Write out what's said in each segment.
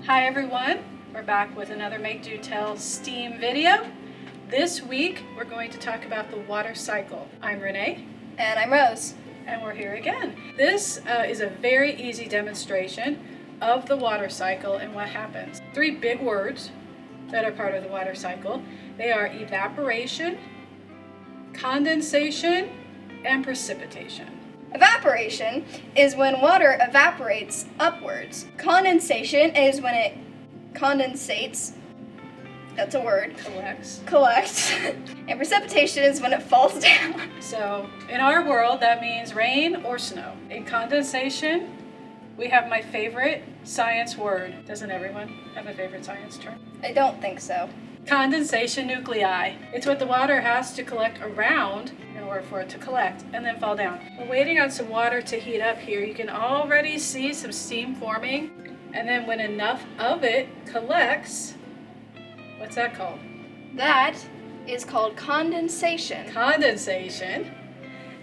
Hi everyone, we're back with another Make Do Tell STEAM video. This week we're going to talk about the water cycle. I'm Renee. And I'm Rose. And we're here again. This is a very easy demonstration of the water cycle and what happens. Three big words that are part of the water cycle. They are evaporation, condensation, and precipitation. Evaporation is when water evaporates upwards. Condensation is when it condensates. That's a word. Collects. And precipitation is when it falls down. So in our world, that means rain or snow. In condensation, we have my favorite science word. Doesn't everyone have a favorite science term? I don't think so. Condensation nuclei. It's what the water has to collect around in order for it to collect and then fall down. We're waiting on some water to heat up here. You can already see some steam forming. And then when enough of it collects, what's that called? That is called condensation. Condensation.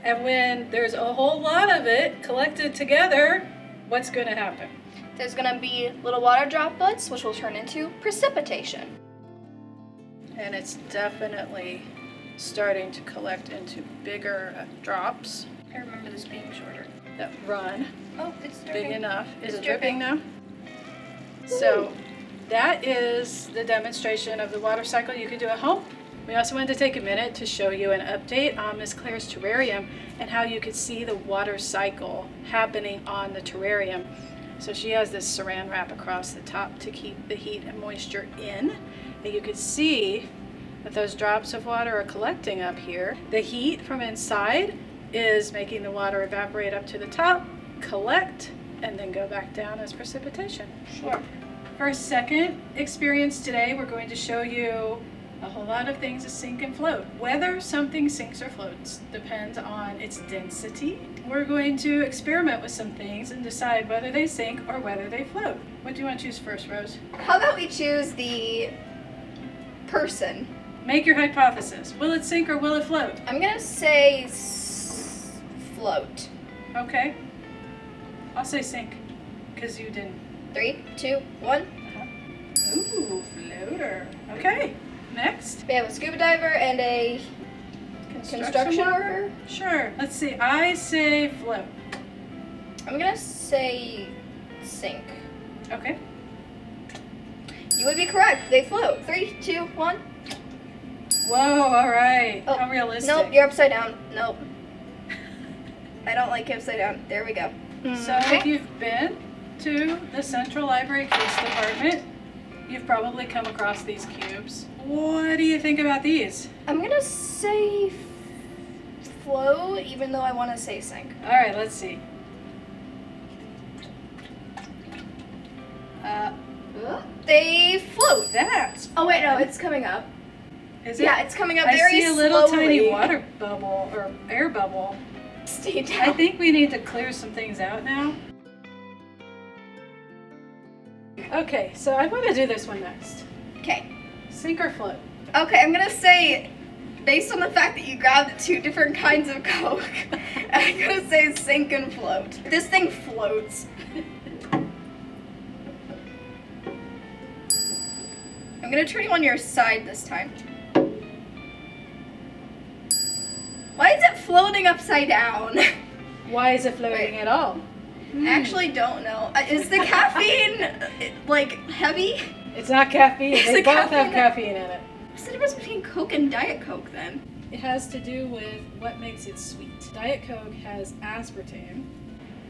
And when there's a whole lot of it collected together, what's going to happen? There's going to be little water droplets, which will turn into precipitation. And it's definitely starting to collect into bigger drops. I remember this being shorter. That run. Oh, it's dripping. Big enough. Is It's it dripping now? So that is the demonstration of the water cycle you can do at home. We also wanted to take a minute to show you an update on Miss Claire's terrarium and how you could see the water cycle happening on the terrarium. So she has this saran wrap across the top to keep the heat and moisture in. And you can see that those drops of water are collecting up here. The heat from inside is making the water evaporate up to the top, collect, and then go back down as precipitation. Sure. For our second experience today, we're going to show you a whole lot of things that sink and float. Whether something sinks or floats depends on its density. We're going to experiment with some things and decide whether they sink or whether they float. What do you want to choose first, Rose? How about we choose the person? Make your hypothesis. Will it sink or will it float? I'm going to say float. Okay. I'll say sink, because you didn't. 3, 2, 1. Ooh, floater. Okay, next. We have a scuba diver and a construction worker. Sure, let's see. I say float. I'm gonna say sink. Okay. You would be correct. They float. 3, 2, 1. Whoa, all right. Oh, how realistic. Nope, you're upside down. Nope. I don't like it upside down. There we go. So if you've been to the Central Library Case Department, you've probably come across these cubes. What do you think about these? I'm gonna say float, even though I want to say sink. All right, let's see. They float. That's Oh wait, no, it's coming up. Is it? Yeah, it's coming up I very see a little slowly. tiny water bubble or air bubble. Stay down. I think we need to clear some things out now. Okay, so I want to do this one next. Okay. Sink or float? Okay, I'm gonna say, based on the fact that you grabbed two different kinds of Coke, I'm gonna say sink and float. This thing floats. I'm gonna turn you on your side this time. Why is it floating upside down? Why is it floating Wait. at all? I actually don't know. Is the caffeine, like, heavy? It's not caffeine. Is They the both have caffeine- caffeine in it. What's the difference between Coke and Diet Coke then? It has to do with what makes it sweet. Diet Coke has aspartame,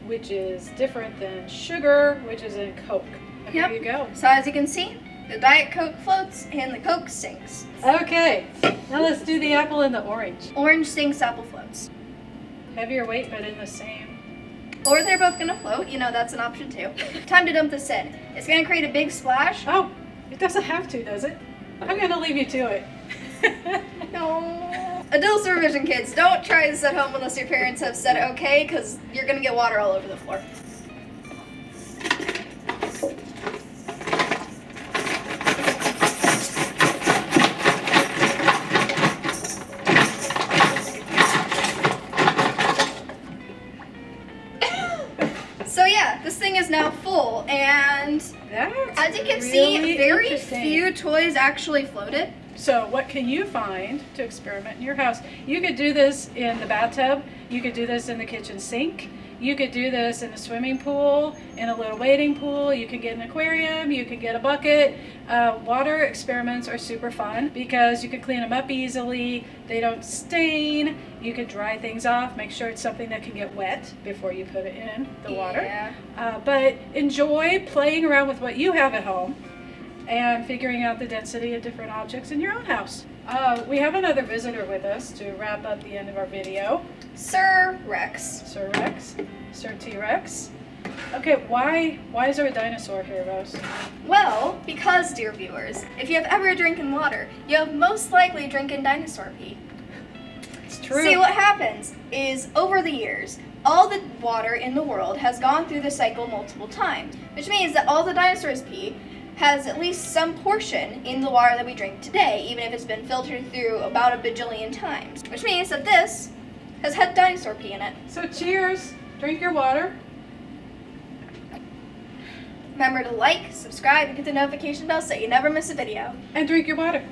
which is different than sugar, which is in Coke. And Yep. There you go. So as you can see, the Diet Coke floats and the Coke sinks. Okay, now let's do the apple and the orange. Orange sinks, apple floats. Heavier weight, but in the same. Or they're both gonna float, you know, that's an option too. Time to dump this in. It's gonna create a big splash. Oh, it doesn't have to, does it? I'm gonna leave you to it. No. Adult supervision kids, don't try this at home unless your parents have said okay, because you're gonna get water all over the floor. So yeah, this thing is now full, and That's as you can really see, very interesting. few toys actually floated. So what can you find to experiment in your house? You could do this in the bathtub. You could do this in the kitchen sink. You could do this in a swimming pool, in a little wading pool. You could get an aquarium. You could get a bucket. Water experiments are super fun because you can clean them up easily. They don't stain. You can dry things off. Make sure it's something that can get wet before you put it in the water. Yeah. But enjoy playing around with what you have at home and figuring out the density of different objects in your own house. We have another visitor with us to wrap up the end of our video. Sir Rex. Sir Rex, Sir T-Rex. Okay, why is there a dinosaur here, Rose? Well, because, dear viewers, if you have ever drinking water, you have most likely drinking dinosaur pee. It's true. See, what happens is, over the years, all the water in the world has gone through the cycle multiple times, which means that all the dinosaurs' pee has at least some portion in the water that we drink today, even if it's been filtered through about a bajillion times. Which means that this has had dinosaur pee in it. So cheers. Drink your water. Remember to like, subscribe, and hit the notification bell so you never miss a video. And drink your water.